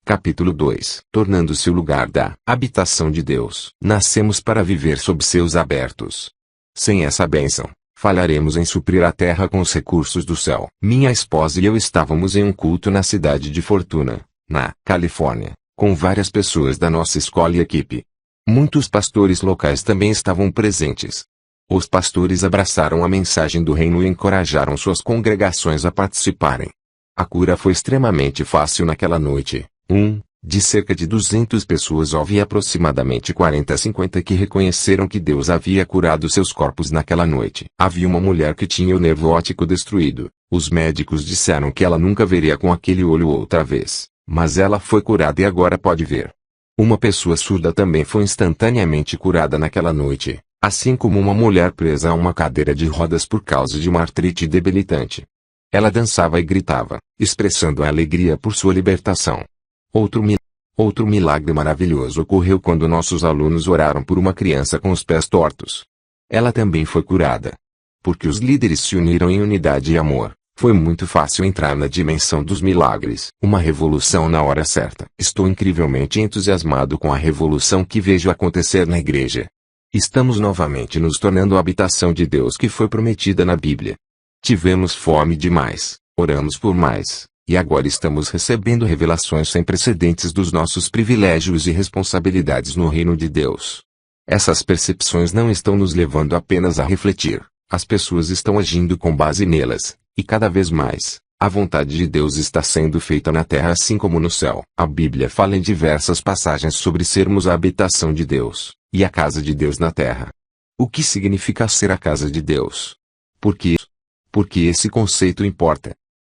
Capítulo 2. Tornando-se o lugar da habitação de Deus. Nascemos para viver sob seus abertos. Sem essa bênção, falharemos em suprir a terra com os recursos do céu. Minha esposa e eu estávamos em um culto na cidade de Fortuna, na Califórnia, com várias pessoas da nossa escola e equipe. Muitos pastores locais também estavam presentes. Os pastores abraçaram a mensagem do reino e encorajaram suas congregações a participarem. A cura foi extremamente fácil naquela noite. De cerca de 200 pessoas houve aproximadamente 40 a 50 que reconheceram que Deus havia curado seus corpos naquela noite. Havia uma mulher que tinha o nervo óptico destruído. Os médicos disseram que ela nunca veria com aquele olho outra vez, mas ela foi curada e agora pode ver. Uma pessoa surda também foi instantaneamente curada naquela noite, assim como uma mulher presa a uma cadeira de rodas por causa de uma artrite debilitante. Ela dançava e gritava, expressando a alegria por sua libertação. Outro milagre maravilhoso ocorreu quando nossos alunos oraram por uma criança com os pés tortos. Ela também foi curada. Porque os líderes se uniram em unidade e amor, foi muito fácil entrar na dimensão dos milagres. Uma revolução na hora certa. Estou incrivelmente entusiasmado com a revolução que vejo acontecer na igreja. Estamos novamente nos tornando a habitação de Deus que foi prometida na Bíblia. Tivemos fome demais, oramos por mais. E agora estamos recebendo revelações sem precedentes dos nossos privilégios e responsabilidades no reino de Deus. Essas percepções não estão nos levando apenas a refletir, as pessoas estão agindo com base nelas, e cada vez mais, a vontade de Deus está sendo feita na terra assim como no céu. A Bíblia fala em diversas passagens sobre sermos a habitação de Deus, e a casa de Deus na terra. O que significa ser a casa de Deus? Por que esse conceito importa?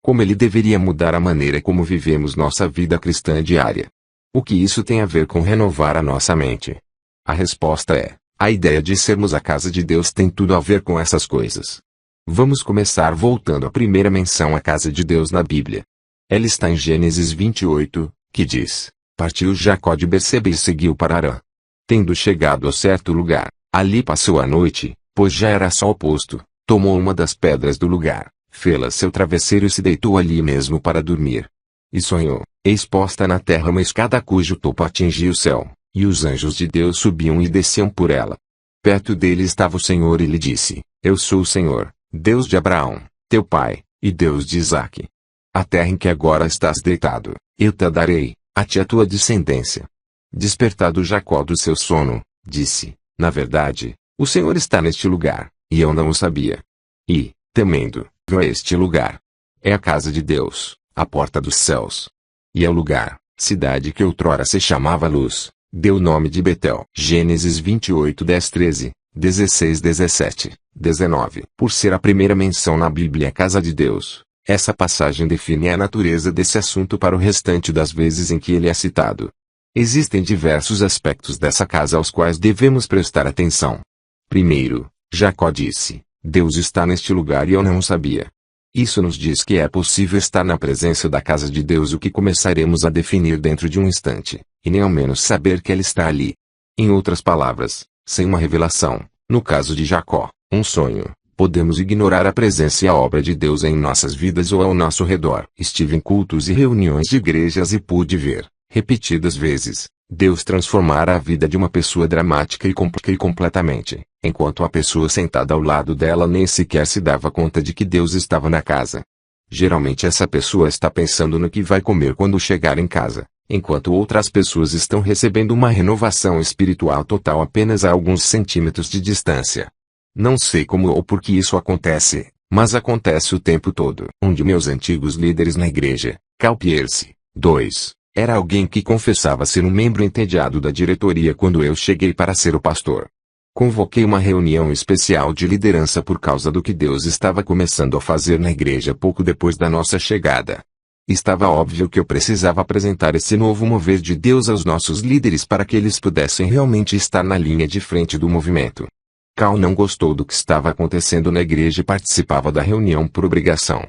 Como ele deveria mudar a maneira como vivemos nossa vida cristã diária? O que isso tem a ver com renovar a nossa mente? A resposta é: a ideia de sermos a casa de Deus tem tudo a ver com essas coisas. Vamos começar voltando à primeira menção à casa de Deus na Bíblia. Ela está em Gênesis 28, que diz: Partiu Jacó de Berseba e seguiu para Harã. Tendo chegado a certo lugar, ali passou a noite, pois já era sol posto, tomou uma das pedras do lugar, fê-la seu travesseiro e se deitou ali mesmo para dormir. E sonhou, eis posta na terra uma escada cujo topo atingia o céu, e os anjos de Deus subiam e desciam por ela. Perto dele estava o Senhor e lhe disse: Eu sou o Senhor, Deus de Abraão, teu pai, e Deus de Isaque. A terra em que agora estás deitado, eu te a darei, a ti a tua descendência. Despertado Jacó do seu sono, disse: Na verdade, o Senhor está neste lugar, e eu não o sabia. E, temendo, veio a este lugar. É a casa de Deus, a porta dos céus. E é o lugar, cidade que outrora se chamava Luz, deu o nome de Betel. Gênesis 28, 10, 13, 16, 17, 19. Por ser a primeira menção na Bíblia à casa de Deus, essa passagem define a natureza desse assunto para o restante das vezes em que ele é citado. Existem diversos aspectos dessa casa aos quais devemos prestar atenção. Primeiro, Jacó disse: Deus está neste lugar e eu não o sabia. Isso nos diz que é possível estar na presença da casa de Deus, o que começaremos a definir dentro de um instante, e nem ao menos saber que ela está ali. Em outras palavras, sem uma revelação, no caso de Jacó, um sonho, podemos ignorar a presença e a obra de Deus em nossas vidas ou ao nosso redor. Estive em cultos e reuniões de igrejas e pude ver, repetidas vezes, Deus transformar a vida de uma pessoa dramática e completamente, enquanto a pessoa sentada ao lado dela nem sequer se dava conta de que Deus estava na casa. Geralmente essa pessoa está pensando no que vai comer quando chegar em casa, enquanto outras pessoas estão recebendo uma renovação espiritual total apenas a alguns centímetros de distância. Não sei como ou por que isso acontece, mas acontece o tempo todo. Um de meus antigos líderes na igreja, Cal Pierce, 2. Era alguém que confessava ser um membro entediado da diretoria quando eu cheguei para ser o pastor. Convoquei uma reunião especial de liderança por causa do que Deus estava começando a fazer na igreja pouco depois da nossa chegada. Estava óbvio que eu precisava apresentar esse novo mover de Deus aos nossos líderes para que eles pudessem realmente estar na linha de frente do movimento. Cal não gostou do que estava acontecendo na igreja e participava da reunião por obrigação.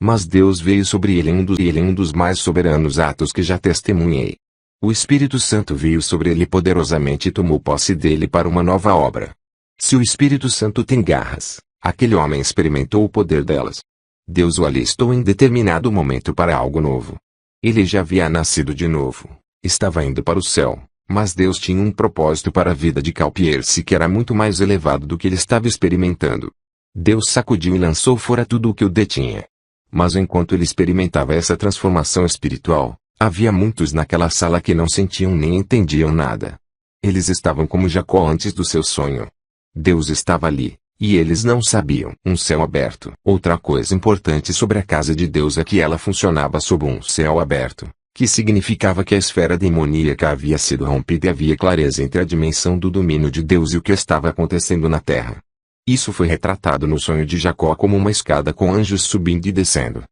Mas Deus veio sobre ele em um dos mais soberanos atos que já testemunhei. O Espírito Santo veio sobre ele poderosamente e tomou posse dele para uma nova obra. Se o Espírito Santo tem garras, aquele homem experimentou o poder delas. Deus o alistou em determinado momento para algo novo. Ele já havia nascido de novo, estava indo para o céu, mas Deus tinha um propósito para a vida de Calpierce que era muito mais elevado do que ele estava experimentando. Deus sacudiu e lançou fora tudo o que o detinha. Mas enquanto ele experimentava essa transformação espiritual, havia muitos naquela sala que não sentiam nem entendiam nada. Eles estavam como Jacó antes do seu sonho. Deus estava ali, e eles não sabiam. Um céu aberto. Outra coisa importante sobre a casa de Deus é que ela funcionava sob um céu aberto, que significava que a esfera demoníaca havia sido rompida e havia clareza entre a dimensão do domínio de Deus e o que estava acontecendo na terra. Isso foi retratado no sonho de Jacó como uma escada com anjos subindo e descendo.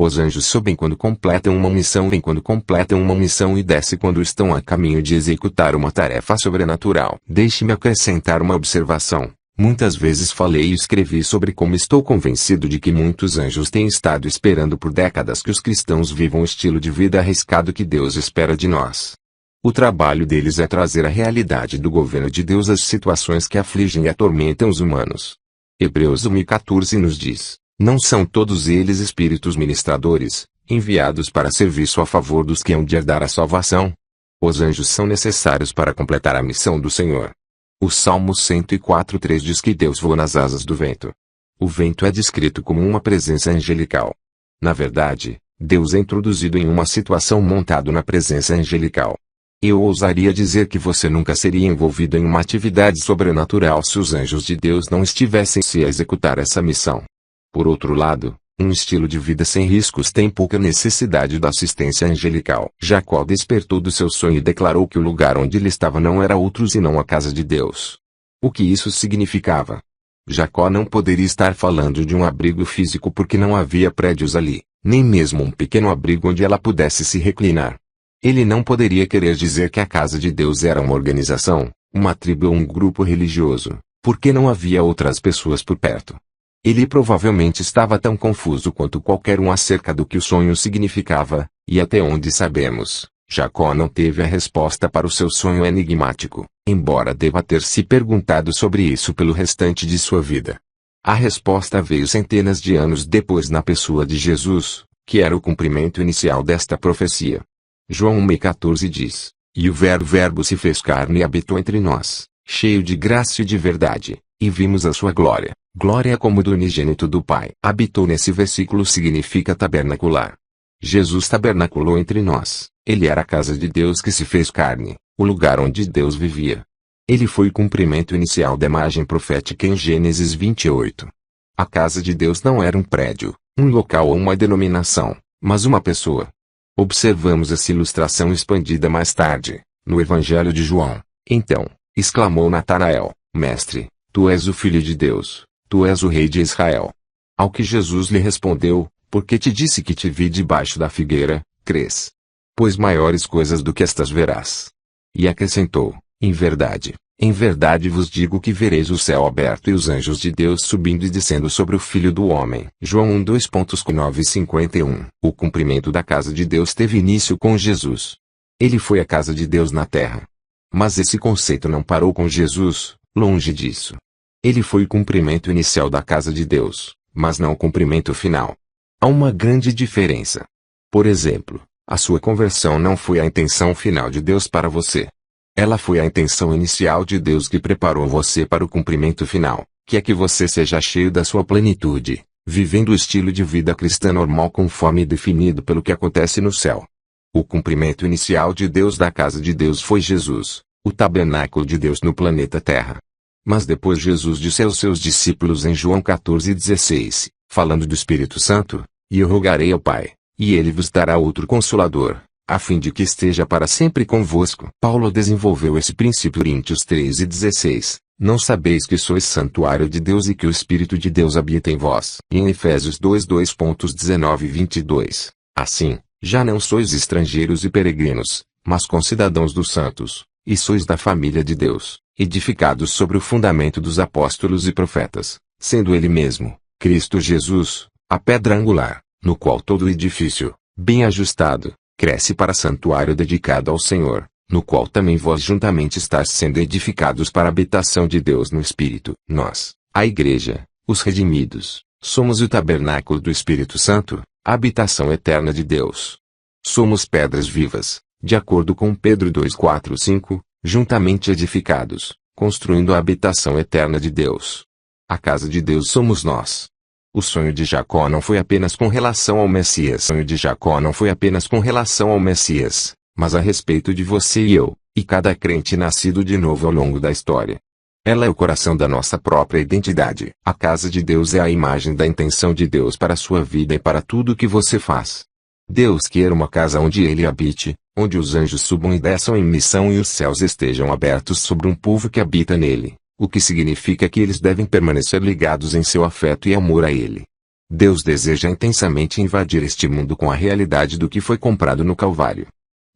Os anjos sobem quando completam uma missão, vêm quando completam uma missão e descem quando estão a caminho de executar uma tarefa sobrenatural. Deixe-me acrescentar uma observação. Muitas vezes falei e escrevi sobre como estou convencido de que muitos anjos têm estado esperando por décadas que os cristãos vivam o estilo de vida arriscado que Deus espera de nós. O trabalho deles é trazer a realidade do governo de Deus às situações que afligem e atormentam os humanos. Hebreus 1:14 nos diz: não são todos eles espíritos ministradores, enviados para serviço a favor dos que hão de herdar a salvação? Os anjos são necessários para completar a missão do Senhor. O Salmo 104:3 diz que Deus voa nas asas do vento. O vento é descrito como uma presença angelical. Na verdade, Deus é introduzido em uma situação montado na presença angelical. Eu ousaria dizer que você nunca seria envolvido em uma atividade sobrenatural se os anjos de Deus não estivessem se a executar essa missão. Por outro lado, um estilo de vida sem riscos tem pouca necessidade da assistência angelical. Jacó despertou do seu sonho e declarou que o lugar onde ele estava não era outro senão a casa de Deus. O que isso significava? Jacó não poderia estar falando de um abrigo físico porque não havia prédios ali, nem mesmo um pequeno abrigo onde ela pudesse se reclinar. Ele não poderia querer dizer que a casa de Deus era uma organização, uma tribo ou um grupo religioso, porque não havia outras pessoas por perto. Ele provavelmente estava tão confuso quanto qualquer um acerca do que o sonho significava, e até onde sabemos, Jacó não teve a resposta para o seu sonho enigmático, embora deva ter se perguntado sobre isso pelo restante de sua vida. A resposta veio centenas de anos depois na pessoa de Jesus, que era o cumprimento inicial desta profecia. João 1:14 diz: e o Verbo se fez carne e habitou entre nós, cheio de graça e de verdade, e vimos a sua glória. Glória como do unigênito do Pai. Habitou nesse versículo significa tabernacular. Jesus tabernaculou entre nós. Ele era a casa de Deus que se fez carne, o lugar onde Deus vivia. Ele foi o cumprimento inicial da imagem profética em Gênesis 28. A casa de Deus não era um prédio, um local ou uma denominação, mas uma pessoa. Observamos essa ilustração expandida mais tarde, no Evangelho de João. Então, exclamou Natanael: Mestre, tu és o Filho de Deus. Tu és o Rei de Israel. Ao que Jesus lhe respondeu: porque te disse que te vi debaixo da figueira, crês? Pois maiores coisas do que estas verás. E acrescentou: em verdade vos digo que vereis o céu aberto e os anjos de Deus subindo e descendo sobre o Filho do Homem. João 1:9-51. O cumprimento da casa de Deus teve início com Jesus. Ele foi a casa de Deus na terra. Mas esse conceito não parou com Jesus, longe disso. Ele foi o cumprimento inicial da casa de Deus, mas não o cumprimento final. Há uma grande diferença. Por exemplo, a sua conversão não foi a intenção final de Deus para você. Ela foi a intenção inicial de Deus que preparou você para o cumprimento final, que é que você seja cheio da sua plenitude, vivendo o estilo de vida cristã normal conforme definido pelo que acontece no céu. O cumprimento inicial de Deus da casa de Deus foi Jesus, o tabernáculo de Deus no planeta Terra. Mas depois Jesus disse aos seus discípulos em João 14:16, falando do Espírito Santo: e eu rogarei ao Pai, e ele vos dará outro Consolador, a fim de que esteja para sempre convosco. Paulo desenvolveu esse princípio em Coríntios 13:16, não sabeis que sois santuário de Deus e que o Espírito de Deus habita em vós. E em Efésios 2:19-22, assim, já não sois estrangeiros e peregrinos, mas concidadãos dos santos, e sois da família de Deus, edificados sobre o fundamento dos apóstolos e profetas, sendo ele mesmo, Cristo Jesus, a pedra angular, no qual todo o edifício, bem ajustado, cresce para santuário dedicado ao Senhor, no qual também vós juntamente estáis sendo edificados para a habitação de Deus no Espírito. Nós, a Igreja, os redimidos, somos o tabernáculo do Espírito Santo, a habitação eterna de Deus. Somos pedras vivas, de acordo com Pedro 2:4-5, juntamente edificados, construindo a habitação eterna de Deus. A casa de Deus somos nós. O sonho de Jacó não foi apenas com relação ao Messias. O sonho de Jacó não foi apenas com relação ao Messias, mas a respeito de você e eu, e cada crente nascido de novo ao longo da história. Ela é o coração da nossa própria identidade. A casa de Deus é a imagem da intenção de Deus para a sua vida e para tudo o que você faz. Deus quer uma casa onde Ele habite, onde os anjos subam e desçam em missão e os céus estejam abertos sobre um povo que habita nele, o que significa que eles devem permanecer ligados em seu afeto e amor a Ele. Deus deseja intensamente invadir este mundo com a realidade do que foi comprado no Calvário.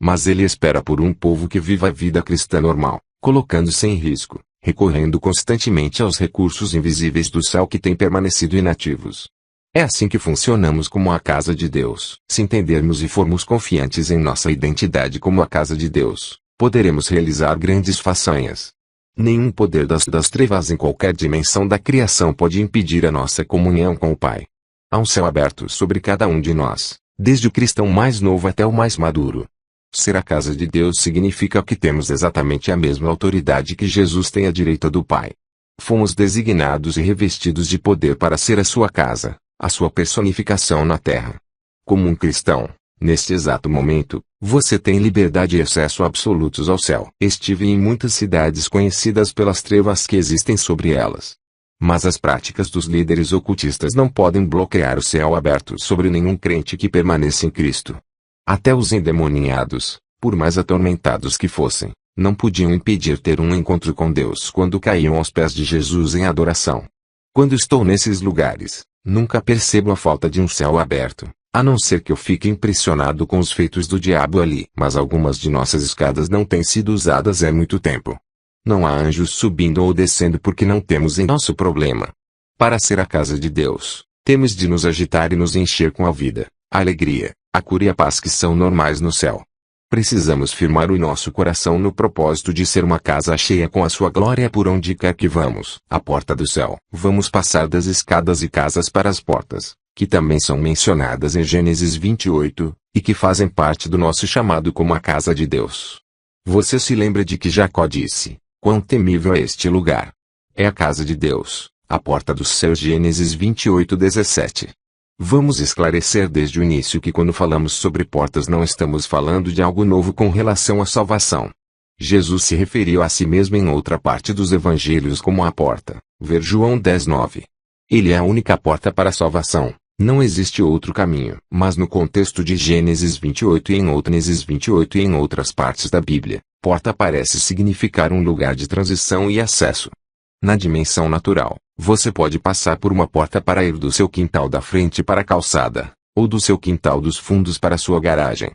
Mas Ele espera por um povo que viva a vida cristã normal, colocando-se em risco, recorrendo constantemente aos recursos invisíveis do céu que têm permanecido inativos. É assim que funcionamos como a casa de Deus. Se entendermos e formos confiantes em nossa identidade como a casa de Deus, poderemos realizar grandes façanhas. Nenhum poder das trevas em qualquer dimensão da criação pode impedir a nossa comunhão com o Pai. Há um céu aberto sobre cada um de nós, desde o cristão mais novo até o mais maduro. Ser a casa de Deus significa que temos exatamente a mesma autoridade que Jesus tem à direita do Pai. Fomos designados e revestidos de poder para ser a sua casa, a sua personificação na terra. Como um cristão, neste exato momento, você tem liberdade e acesso absolutos ao céu. Estive em muitas cidades conhecidas pelas trevas que existem sobre elas. Mas as práticas dos líderes ocultistas não podem bloquear o céu aberto sobre nenhum crente que permaneça em Cristo. Até os endemoniados, por mais atormentados que fossem, não podiam impedir ter um encontro com Deus quando caíam aos pés de Jesus em adoração. Quando estou nesses lugares, nunca percebo a falta de um céu aberto, a não ser que eu fique impressionado com os feitos do diabo ali. Mas algumas de nossas escadas não têm sido usadas há muito tempo. Não há anjos subindo ou descendo porque não temos em nosso problema. Para ser a casa de Deus, temos de nos agitar e nos encher com a vida, a alegria, a cura e a paz que são normais no céu. Precisamos firmar o nosso coração no propósito de ser uma casa cheia com a sua glória por onde quer que vamos. A porta do céu. Vamos passar das escadas e casas para as portas, que também são mencionadas em Gênesis 28, e que fazem parte do nosso chamado como a casa de Deus. Você se lembra de que Jacó disse: quão temível é este lugar! É a casa de Deus, a porta do céu. Gênesis 28:17. Vamos esclarecer desde o início que quando falamos sobre portas não estamos falando de algo novo com relação à salvação. Jesus se referiu a si mesmo em outra parte dos evangelhos como a porta, ver João 10:9. Ele é a única porta para a salvação, não existe outro caminho. Mas no contexto de Gênesis 28 e em outras partes da Bíblia, porta parece significar um lugar de transição e acesso. Na dimensão natural, você pode passar por uma porta para ir do seu quintal da frente para a calçada, ou do seu quintal dos fundos para a sua garagem.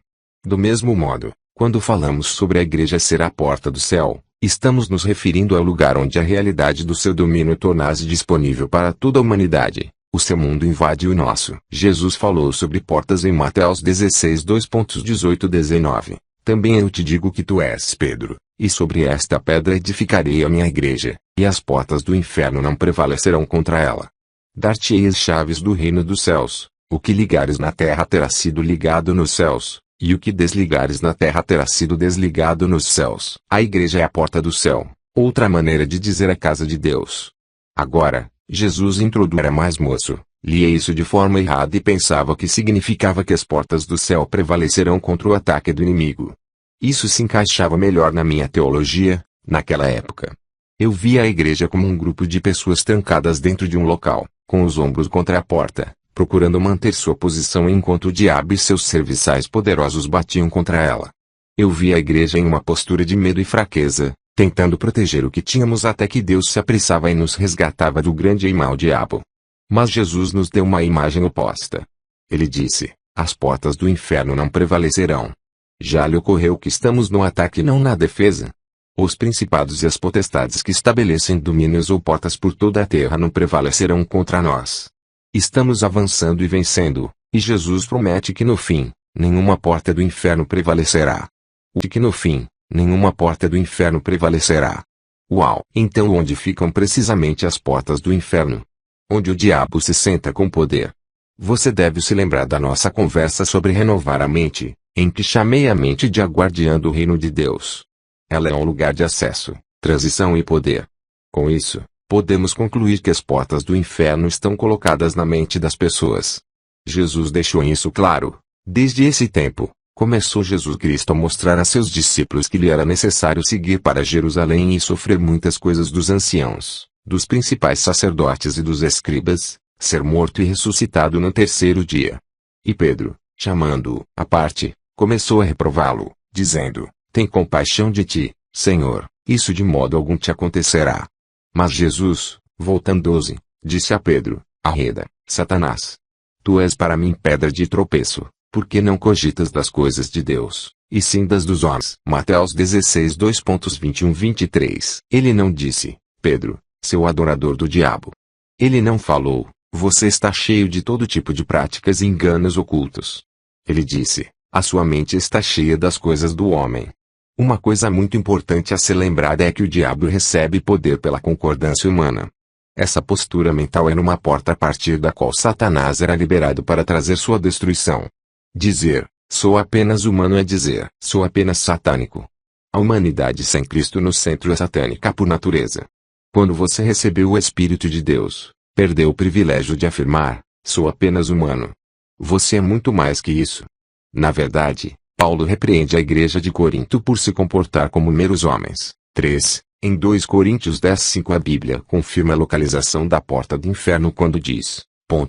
Do mesmo modo, quando falamos sobre a igreja ser a porta do céu, estamos nos referindo ao lugar onde a realidade do seu domínio tornar-se disponível para toda a humanidade. O seu mundo invade o nosso. Jesus falou sobre portas em Mateus 16:2-18-19. Também eu te digo que tu és Pedro, e sobre esta pedra edificarei a minha igreja, e as portas do inferno não prevalecerão contra ela. Dar-te-ei as chaves do reino dos céus. O que ligares na terra terá sido ligado nos céus, e o que desligares na terra terá sido desligado nos céus. A igreja é a porta do céu, outra maneira de dizer a casa de Deus. Agora, Jesus era mais moço, lia isso de forma errada e pensava que significava que as portas do céu prevalecerão contra o ataque do inimigo. Isso se encaixava melhor na minha teologia, naquela época. Eu via a igreja como um grupo de pessoas trancadas dentro de um local, com os ombros contra a porta, procurando manter sua posição enquanto o diabo e seus serviçais poderosos batiam contra ela. Eu via a igreja em uma postura de medo e fraqueza, tentando proteger o que tínhamos até que Deus se apressava e nos resgatava do grande e mau diabo. Mas Jesus nos deu uma imagem oposta. Ele disse: as portas do inferno não prevalecerão. Já lhe ocorreu que estamos no ataque e não na defesa? Os principados e as potestades que estabelecem domínios ou portas por toda a terra não prevalecerão contra nós. Estamos avançando e vencendo, e Jesus promete que no fim, nenhuma porta do inferno prevalecerá. E que no fim, nenhuma porta do inferno prevalecerá. Uau! Então onde ficam precisamente as portas do inferno? Onde o diabo se senta com poder. Você deve se lembrar da nossa conversa sobre renovar a mente, em que chamei a mente de a guardiã do reino de Deus. Ela é um lugar de acesso, transição e poder. Com isso, podemos concluir que as portas do inferno estão colocadas na mente das pessoas. Jesus deixou isso claro. Desde esse tempo, começou Jesus Cristo a mostrar a seus discípulos que lhe era necessário seguir para Jerusalém e sofrer muitas coisas dos anciãos, dos principais sacerdotes e dos escribas, ser morto e ressuscitado no terceiro dia. E Pedro, chamando-o à parte, começou a reprová-lo, dizendo: Tem compaixão de ti, Senhor, isso de modo algum te acontecerá. Mas Jesus, voltando-se, disse a Pedro: Arreda, Satanás. Tu és para mim pedra de tropeço, porque não cogitas das coisas de Deus, e sim das dos homens. Mateus 16 2.21-23. Ele não disse: Pedro, seu adorador do diabo. Ele não falou: Você está cheio de todo tipo de práticas e enganos ocultos. Ele disse: A sua mente está cheia das coisas do homem. Uma coisa muito importante a ser lembrada é que o diabo recebe poder pela concordância humana. Essa postura mental era uma porta a partir da qual Satanás era liberado para trazer sua destruição. Dizer, sou apenas humano é dizer, sou apenas satânico. A humanidade sem Cristo no centro é satânica por natureza. Quando você recebeu o Espírito de Deus, perdeu o privilégio de afirmar, sou apenas humano. Você é muito mais que isso. Na verdade, Paulo repreende a igreja de Corinto por se comportar como meros homens. 3. Em 2 Coríntios 10:5 a Bíblia confirma a localização da porta do inferno quando diz: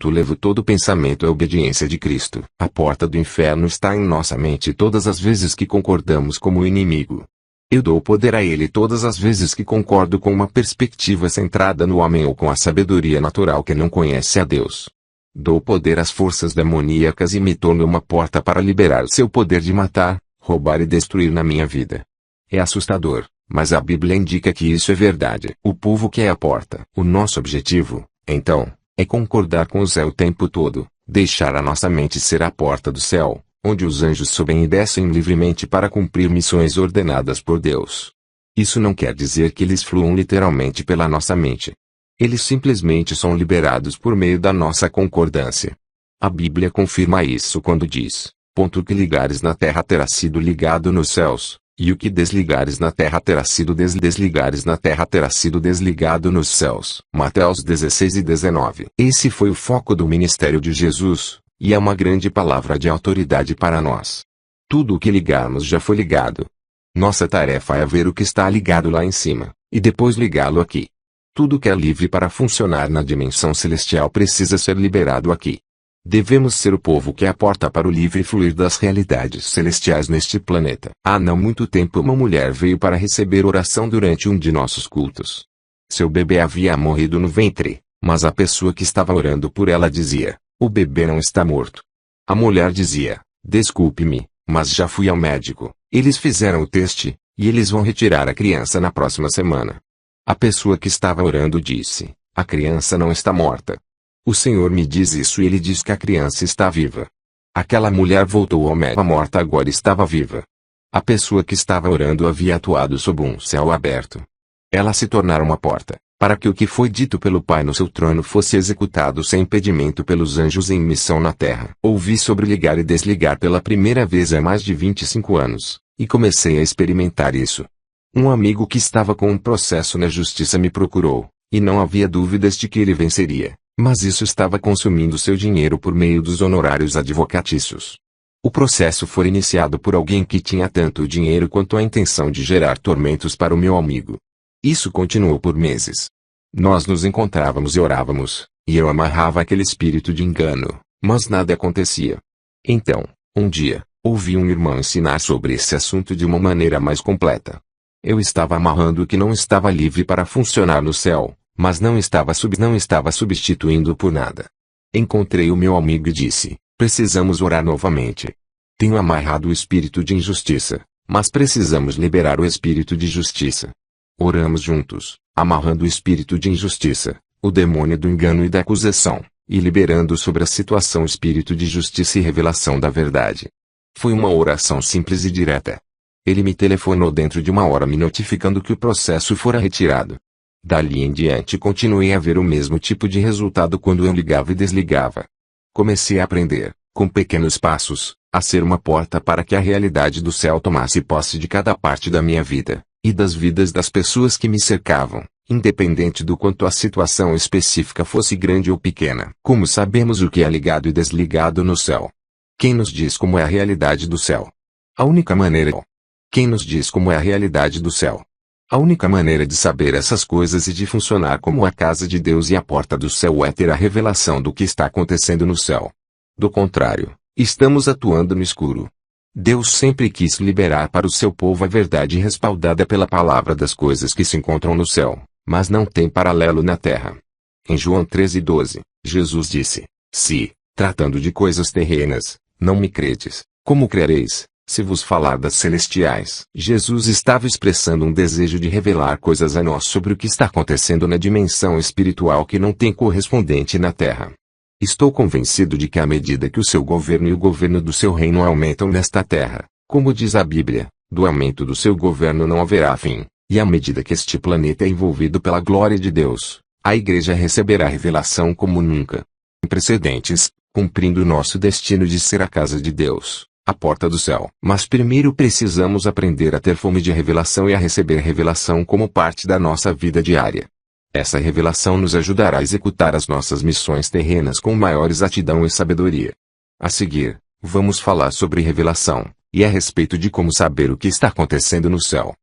Levo todo pensamento à obediência de Cristo. A porta do inferno está em nossa mente todas as vezes que concordamos como inimigo. Eu dou poder a ele todas as vezes que concordo com uma perspectiva centrada no homem ou com a sabedoria natural que não conhece a Deus. Dou poder às forças demoníacas e me torno uma porta para liberar seu poder de matar, roubar e destruir na minha vida. É assustador, mas a Bíblia indica que isso é verdade. O povo que é a porta. O nosso objetivo, então, é concordar com o céu o tempo todo, deixar a nossa mente ser a porta do céu, onde os anjos sobem e descem livremente para cumprir missões ordenadas por Deus. Isso não quer dizer que eles fluam literalmente pela nossa mente. Eles simplesmente são liberados por meio da nossa concordância. A Bíblia confirma isso quando diz: O que ligares na terra terá sido ligado nos céus, e o que desligares na terra terá sido desligares na terra terá sido desligado nos céus. Mateus 16:19. Esse foi o foco do ministério de Jesus, e é uma grande palavra de autoridade para nós. Tudo o que ligarmos já foi ligado. Nossa tarefa é ver o que está ligado lá em cima, e depois ligá-lo aqui. Tudo que é livre para funcionar na dimensão celestial precisa ser liberado aqui. Devemos ser o povo que é a porta para o livre fluir das realidades celestiais neste planeta. Há não muito tempo uma mulher veio para receber oração durante um de nossos cultos. Seu bebê havia morrido no ventre, mas a pessoa que estava orando por ela dizia: o bebê não está morto. A mulher dizia: desculpe-me, mas já fui ao médico, eles fizeram o teste, e eles vão retirar a criança na próxima semana. A pessoa que estava orando disse: a criança não está morta. O Senhor me diz isso e ele diz que a criança está viva. Aquela mulher voltou ao médico. A morta agora estava viva. A pessoa que estava orando havia atuado sob um céu aberto. Ela se tornara uma porta, para que o que foi dito pelo Pai no seu trono fosse executado sem impedimento pelos anjos em missão na terra. Ouvi sobre ligar e desligar pela primeira vez há mais de 25 anos, e comecei a experimentar isso. Um amigo que estava com um processo na justiça me procurou, e não havia dúvidas de que ele venceria, mas isso estava consumindo seu dinheiro por meio dos honorários advocatícios. O processo foi iniciado por alguém que tinha tanto dinheiro quanto a intenção de gerar tormentos para o meu amigo. Isso continuou por meses. Nós nos encontrávamos e orávamos, e eu amarrava aquele espírito de engano, mas nada acontecia. Então, um dia, ouvi um irmão ensinar sobre esse assunto de uma maneira mais completa. Eu estava amarrando o que não estava livre para funcionar no céu, mas não estava substituindo por nada. Encontrei o meu amigo e disse: precisamos orar novamente. Tenho amarrado o espírito de injustiça, mas precisamos liberar o espírito de justiça. Oramos juntos, amarrando o espírito de injustiça, o demônio do engano e da acusação, e liberando sobre a situação o espírito de justiça e revelação da verdade. Foi uma oração simples e direta. Ele me telefonou dentro de uma hora me notificando que o processo fora retirado. Dali em diante continuei a ver o mesmo tipo de resultado quando eu ligava e desligava. Comecei a aprender, com pequenos passos, a ser uma porta para que a realidade do céu tomasse posse de cada parte da minha vida, e das vidas das pessoas que me cercavam, independente do quanto a situação específica fosse grande ou pequena. Como sabemos o que é ligado e desligado no céu? Quem nos diz como é a realidade do céu? A única maneira. Quem nos diz como é a realidade do céu? A única maneira de saber essas coisas e de funcionar como a casa de Deus e a porta do céu é ter a revelação do que está acontecendo no céu. Do contrário, estamos atuando no escuro. Deus sempre quis liberar para o seu povo a verdade respaldada pela palavra das coisas que se encontram no céu, mas não tem paralelo na terra. Em João 13:12, Jesus disse: Se, tratando de coisas terrenas, não me credes, como crereis, se vos falar das celestiais? Jesus estava expressando um desejo de revelar coisas a nós sobre o que está acontecendo na dimensão espiritual que não tem correspondente na terra. Estou convencido de que à medida que o seu governo e o governo do seu reino aumentam nesta terra, como diz a Bíblia, do aumento do seu governo não haverá fim, e à medida que este planeta é envolvido pela glória de Deus, a Igreja receberá revelação como nunca em precedentes, cumprindo nosso destino de ser a casa de Deus, a porta do céu. Mas primeiro precisamos aprender a ter fome de revelação e a receber revelação como parte da nossa vida diária. Essa revelação nos ajudará a executar as nossas missões terrenas com maior exatidão e sabedoria. A seguir, vamos falar sobre revelação, e a respeito de como saber o que está acontecendo no céu.